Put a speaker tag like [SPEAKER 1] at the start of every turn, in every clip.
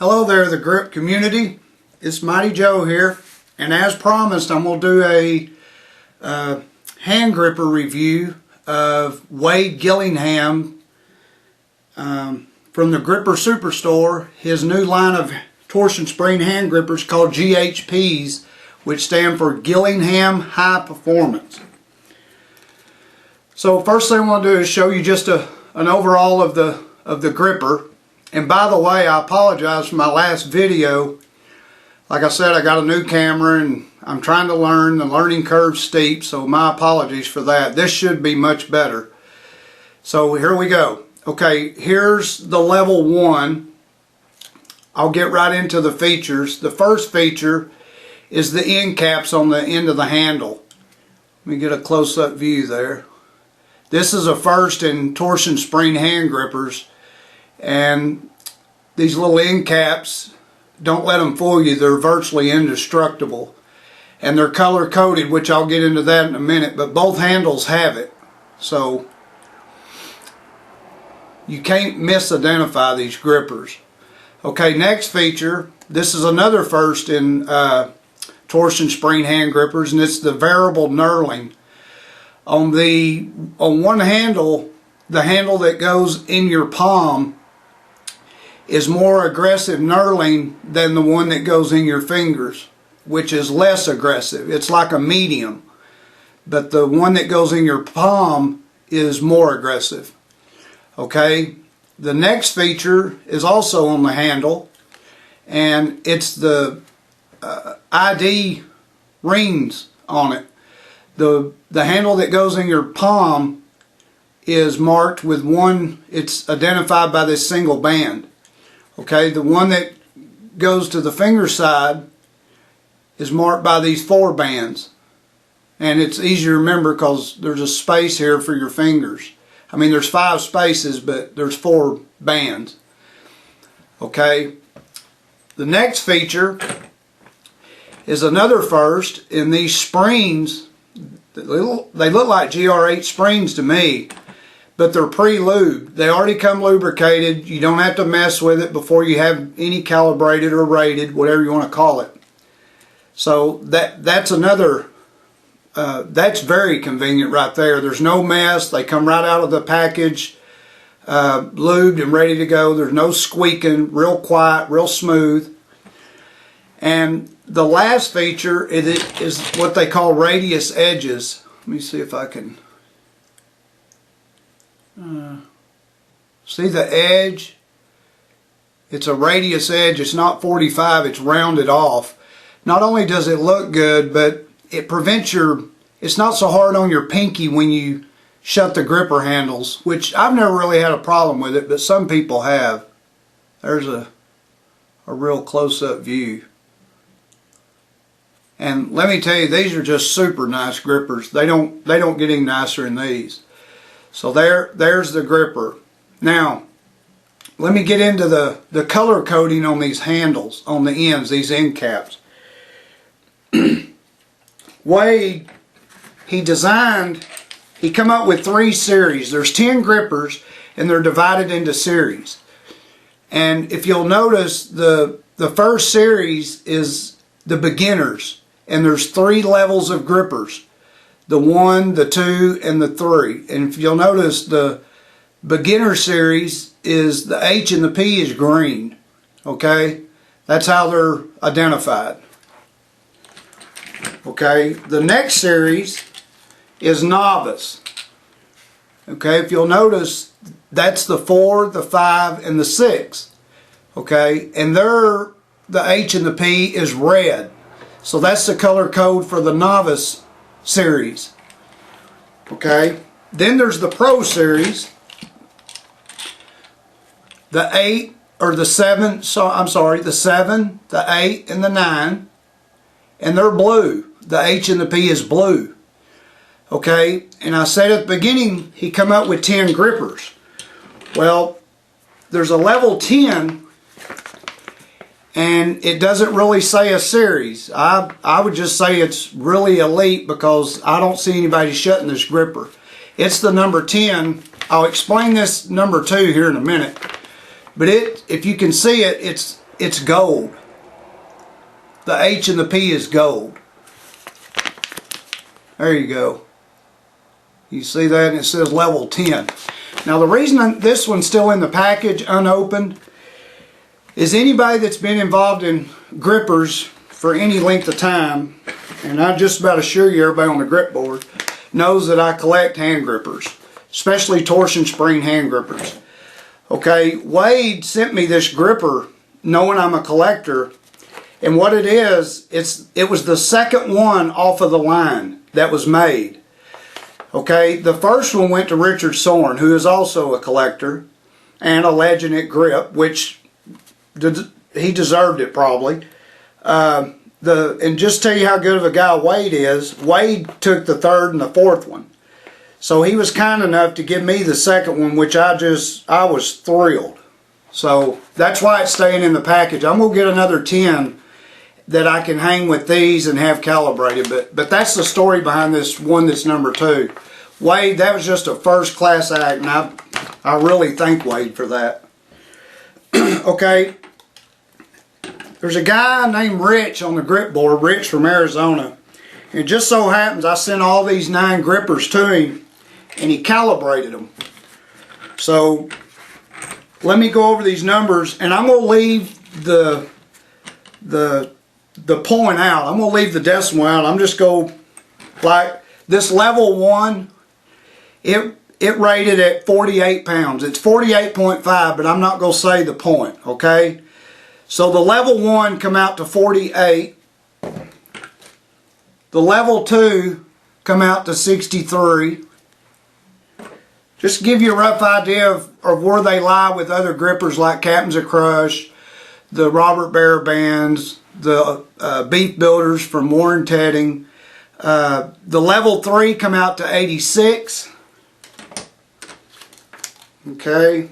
[SPEAKER 1] Hello there, the grip community. It's Mighty Joe here, and as promised, I'm going to do a hand gripper review of Wade Gillingham from the Gripper Superstore. His new line of torsion spring hand grippers called GHPs, which stand for Gillingham High Performance. So first thing I want to do is show you just an overall of the gripper. And by the way, I apologize for my last video. Like I said, I got a new camera and I'm trying to learn. The learning curve's steep, so my apologies for that. This should be much better. So here we go. Okay, here's the level 1. I'll get right into the features. The first feature is the end caps on the end of the handle. Let me get a close-up view there. This is a first in torsion spring hand grippers. And these little end caps, don't let them fool you, they're virtually indestructible. And they're color coded, which I'll get into that in a minute, but both handles have it. So you can't misidentify these grippers. Okay, next feature, this is another first in torsion spring hand grippers, and it's the variable knurling. On one handle, the handle that goes in your palm is more aggressive knurling than the one that goes in your fingers, which is less aggressive. It's like a medium, but the one that goes in your palm is more aggressive. Okay, the next feature is also on the handle, and it's the ID rings on it. The handle that goes in your palm is marked with one, it's identified by this single band. Okay, the one that goes to the finger side is marked by these 4 bands. And it's easy to remember because there's a space here for your fingers. I mean, there's 5 spaces, but there's 4 bands. Okay, the next feature is another first in these springs. They look like GR8 springs to me, but they're pre-lubed. They already come lubricated. You don't have to mess with it before you have any calibrated or rated, whatever you want to call it. So that's another, that's very convenient right there. There's no mess. They come right out of the package, lubed and ready to go. There's no squeaking, real quiet, real smooth. And the last feature is what they call radius edges. Let me see if I can see the edge. It's a radius edge. It's not 45, it's rounded off. Not only does it look good, but it prevents it's not so hard on your pinky when you shut the gripper handles, which I've never really had a problem with it, but some people have. There's a real close-up view. And let me tell you, these are just super nice grippers. They don't get any nicer than these. So there's the gripper. Now, let me get into the color coding on these handles, on the ends, these end caps. Wade, he come up with 3 series. There's 10 grippers, and they're divided into series. And if you'll notice, the first series is the beginners, and there's 3 levels of grippers. The 1, the 2, and the 3. And if you'll notice, the beginner series is the H and the P is green. Okay? That's how they're identified. Okay? The next series is novice. Okay? If you'll notice, that's the 4, the 5, and the 6. Okay? And the H and the P is red. So that's the color code for the novice series. Okay, then there's the pro series, the 8 or the 7, so I'm sorry, the 7, the 8, and the 9, and they're blue. The H and the P is blue. Okay, and I said at the beginning he come up with 10 grippers. Well, there's a level 10, and it doesn't really say a series. I would just say it's really elite because I don't see anybody shutting this gripper. It's the number 10. I'll explain this number 2 here in a minute. But if you can see it, it's gold. The H and the P is gold. There you go. You see that? And it says level 10. Now the reason this one's still in the package unopened is anybody that's been involved in grippers for any length of time, and I just about assure you everybody on the grip board knows that I collect hand grippers, especially torsion spring hand grippers. Okay, Wade sent me this gripper knowing I'm a collector, and what it is, it was the second one off of the line that was made. Okay, the first one went to Richard Soren, who is also a collector and a legend at grip, which he deserved it probably. And just tell you how good of a guy Wade is, Wade took the third and the fourth one. So he was kind enough to give me the second one, which I was thrilled. So that's why it's staying in the package. I'm going to get another 10 that I can hang with these and have calibrated. But that's the story behind this one that's number 2. Wade, that was just a first class act, and I really thank Wade for that. Okay. There's a guy named Rich on the grip board, Rich from Arizona. And it just so happens I sent all these 9 grippers to him and he calibrated them. So let me go over these numbers, and I'm going to leave the point out. I'm going to leave the decimal out. I'm just go like this level 1, it rated at 48 pounds. It's 48.5, but I'm not going to say the point, okay? So the level 1 come out to 48. The level 2 come out to 63. Just to give you a rough idea of where they lie with other grippers like Captains of Crush, the Robert Bear bands, the Beef Builders from Warren Tedding. The level 3 come out to 86. Okay.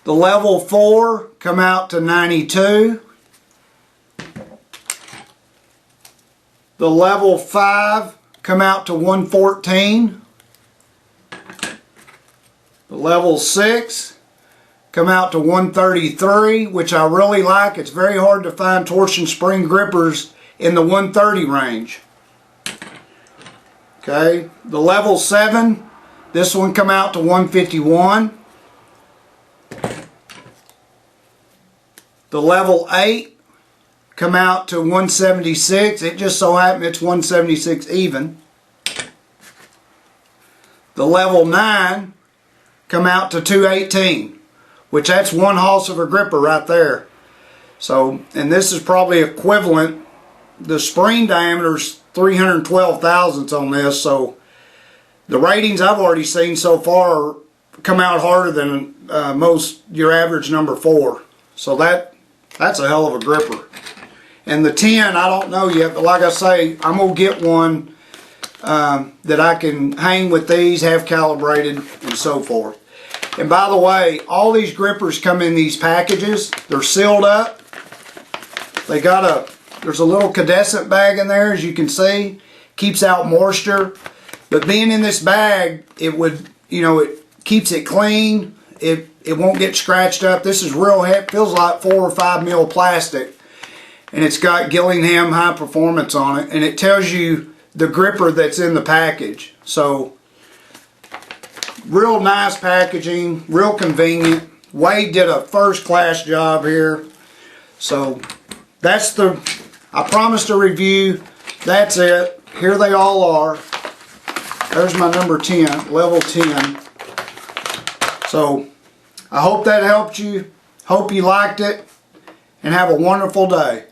[SPEAKER 1] The level 4 come out to 92. The level 5 come out to 114. The level 6 come out to 133, which I really like. It's very hard to find torsion spring grippers in the 130 range. Okay. The level 7, this one come out to 151. The level 8 come out to 176. It just so happened it's 176 even. The level 9 come out to 218, which that's 1 hoss of a gripper right there. So, and this is probably equivalent. The spring diameter's 312 thousandths on this, so the ratings I've already seen so far come out harder than most your average number 4. So that's a hell of a gripper. And the 10, I don't know yet, but like I say, I'm going to get one that I can hang with these, have calibrated, and so forth. And by the way, all these grippers come in these packages. They're sealed up. They got there's a little cadescent bag in there, as you can see. Keeps out moisture. But being in this bag, it would, it keeps it clean. It won't get scratched up. This is real heavy. Feels like 4 or 5 mil plastic. And it's got Gillingham High Performance on it. And it tells you the gripper that's in the package. So, real nice packaging. Real convenient. Wade did a first class job here. So, that's I promised a review. That's it. Here they all are. There's my number 10, level 10. So, I hope that helped you. Hope you liked it. And have a wonderful day.